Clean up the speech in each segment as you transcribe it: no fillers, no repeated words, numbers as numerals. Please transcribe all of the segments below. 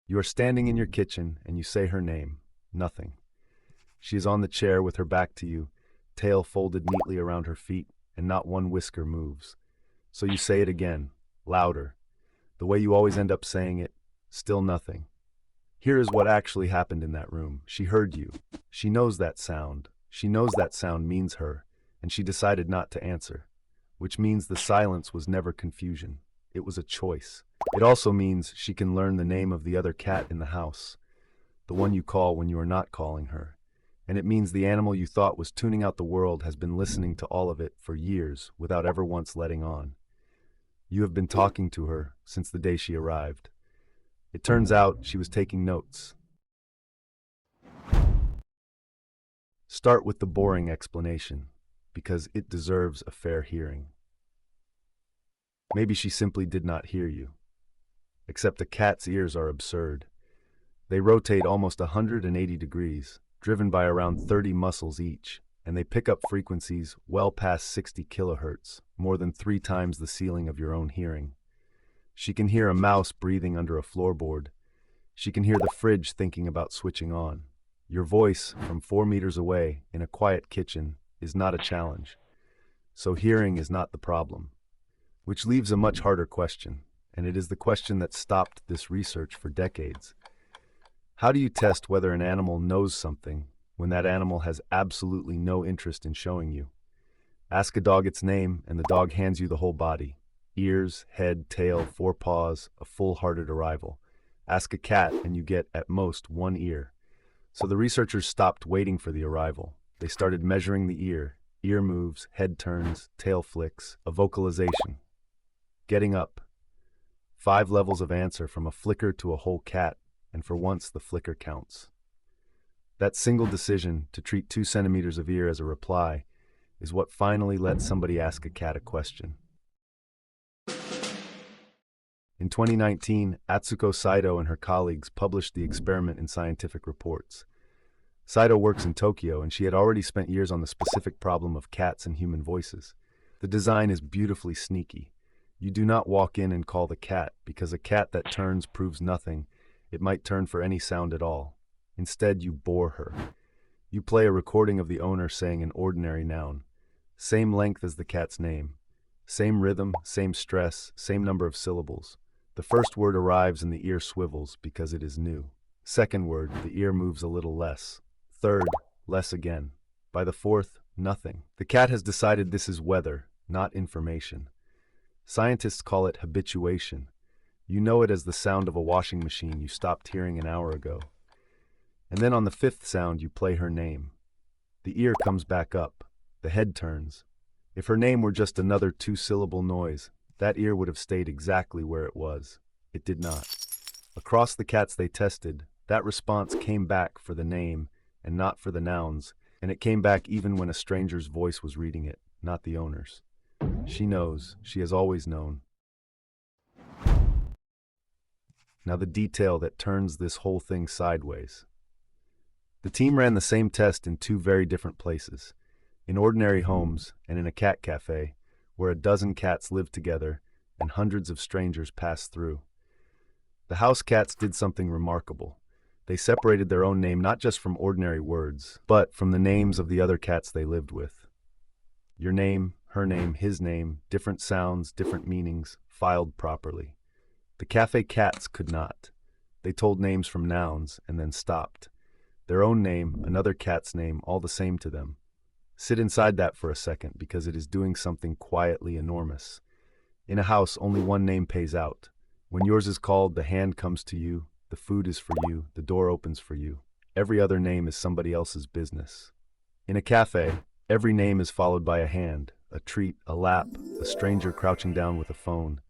You are standing in your kitchen and you say her name. Nothing. She is on the chair with her back to you, tail folded neatly around her feet, and not one whisker moves. So you say it again, louder, the way you always end up saying it, still nothing. Here is what actually happened in that room. She heard you. She knows that sound. She knows that sound means her, and she decided not to answer, which means the silence was never confusion. It was a choice. It also means she can learn the name of the other cat in the house, the one you call when you are not calling her. And it means the animal you thought was tuning out the world has been listening to all of it for years without ever once letting on. You have been talking to her since the day she arrived. It turns out she was taking notes. Start with the boring explanation, because it deserves a fair hearing. Maybe she simply did not hear you. Except a cat's ears are absurd. They rotate almost 180 degrees, driven by around 30 muscles each, and they pick up frequencies well past 60 kilohertz, more than 3 times the ceiling of your own hearing. She can hear a mouse breathing under a floorboard. She can hear the fridge thinking about switching on. Your voice, from 4 meters away, in a quiet kitchen, is not a challenge. So hearing is not the problem. Which leaves a much harder question, and it is the question that stopped this research for decades. How do you test whether an animal knows something when that animal has absolutely no interest in showing you? Ask a dog its name, and the dog hands you the whole body. Ears, head, tail, 4 paws, a full-hearted arrival. Ask a cat, and you get, at most, 1 ear. So the researchers stopped waiting for the arrival. They started measuring the ear moves, head turns, tail flicks, a vocalization. Getting up. 5 levels of answer from a flicker to a whole cat, and for once the flicker counts. That single decision to treat 2 centimeters of ear as a reply is what finally let somebody ask a cat a question. In 2019, Atsuko Saito and her colleagues published the experiment in Scientific Reports. Saito works in Tokyo, and she had already spent years on the specific problem of cats and human voices. The design is beautifully sneaky. You do not walk in and call the cat, because a cat that turns proves nothing. It might turn for any sound at all. Instead, you bore her. You play a recording of the owner saying an ordinary noun. Same length as the cat's name. Same rhythm, same stress, same number of syllables. The first word arrives and the ear swivels because it is new. Second word, the ear moves a little less. Third, less again. By the fourth, nothing. The cat has decided this is weather, not information. Scientists call it habituation. You know it as the sound of a washing machine you stopped hearing an hour ago. And then on the 5th sound you play her name. The ear comes back up. The head turns. If her name were just another 2-syllable noise, that ear would have stayed exactly where it was. It did not. Across the cats they tested, that response came back for the name and not for the nouns, and it came back even when a stranger's voice was reading it, not the owner's. She knows. She has always known. Now the detail that turns this whole thing sideways. The team ran the same test in 2 very different places, in ordinary homes and in a cat cafe, where a dozen cats lived together and hundreds of strangers passed through. The house cats did something remarkable. They separated their own name not just from ordinary words, but from the names of the other cats they lived with. Your name, her name, his name, different sounds, different meanings, filed properly. The cafe cats could not. They told names from nouns and then stopped. Their own name, another cat's name, all the same to them. Sit inside that for a second because it is doing something quietly enormous. In a house, only one name pays out. When yours is called, the hand comes to you, the food is for you, the door opens for you. Every other name is somebody else's business. In a cafe, every name is followed by a hand, a treat, a lap, a stranger crouching down with a phone.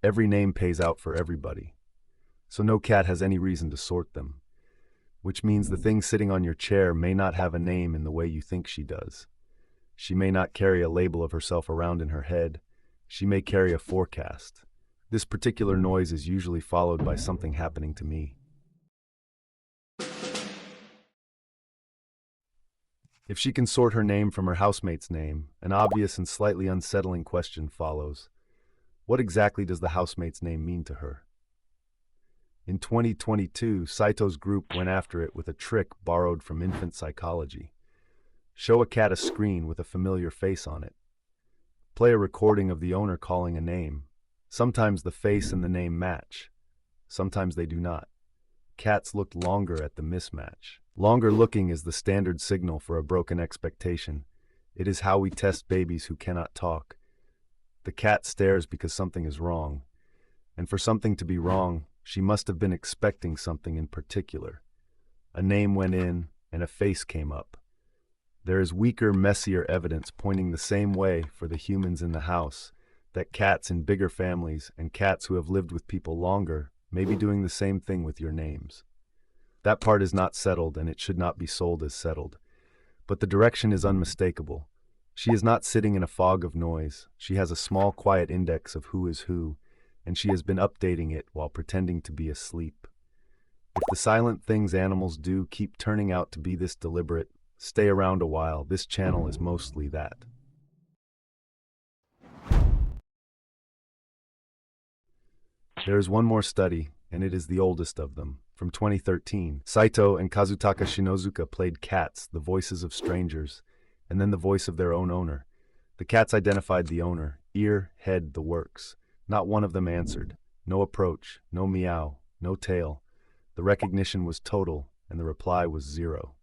Every name pays out for everybody. So no cat has any reason to sort them. Which means the thing sitting on your chair may not have a name in the way you think she does. She may not carry a label of herself around in her head. She may carry a forecast. This particular noise is usually followed by something happening to me. If she can sort her name from her housemate's name, an obvious and slightly unsettling question follows. What exactly does the housemate's name mean to her? In 2022, Saito's group went after it with a trick borrowed from infant psychology. Show a cat a screen with a familiar face on it. Play a recording of the owner calling a name. Sometimes the face and the name match. Sometimes they do not. Cats looked longer at the mismatch. Longer looking is the standard signal for a broken expectation. It is how we test babies who cannot talk. The cat stares because something is wrong. And for something to be wrong, she must have been expecting something in particular. A name went in, and a face came up. There is weaker, messier evidence pointing the same way for the humans in the house, that cats in bigger families and cats who have lived with people longer may be doing the same thing with your names. That part is not settled, and it should not be sold as settled. But the direction is unmistakable. She is not sitting in a fog of noise. She has a small, quiet index of who is who, and she has been updating it while pretending to be asleep. If the silent things animals do keep turning out to be this deliberate, stay around a while. This channel is mostly that. There is one more study, and it is the oldest of them. From 2013, Saito and Kazutaka Shinozuka played cats, the voices of strangers, and then the voice of their own owner. The cats identified the owner, ear, head, the works. Not one of them answered. No approach, no meow, no tail. The recognition was total, and the reply was zero.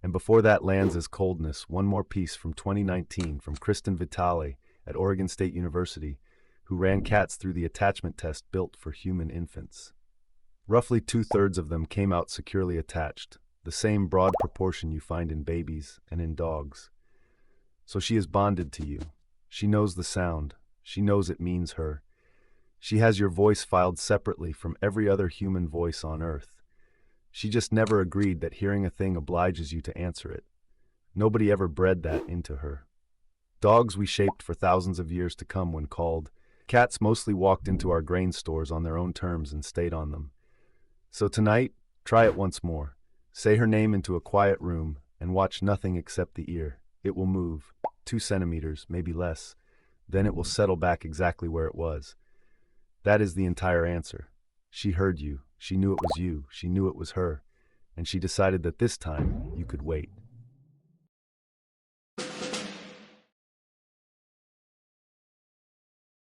And before that lands as coldness, one more piece from 2019 from Kristen Vitale at Oregon State University, who ran cats through the attachment test built for human infants. Roughly 2/3 of them came out securely attached, the same broad proportion you find in babies and in dogs. So she is bonded to you. She knows the sound. She knows it means her. She has your voice filed separately from every other human voice on earth. She just never agreed that hearing a thing obliges you to answer it. Nobody ever bred that into her. Dogs we shaped for thousands of years to come when called. Cats mostly walked into our grain stores on their own terms and stayed on them. So tonight, try it once more. Say her name into a quiet room and watch nothing except the ear. It will move, 2 centimeters, maybe less. Then it will settle back exactly where it was. That is the entire answer. She heard you. She knew it was you. She knew it was her. And she decided that this time you could wait.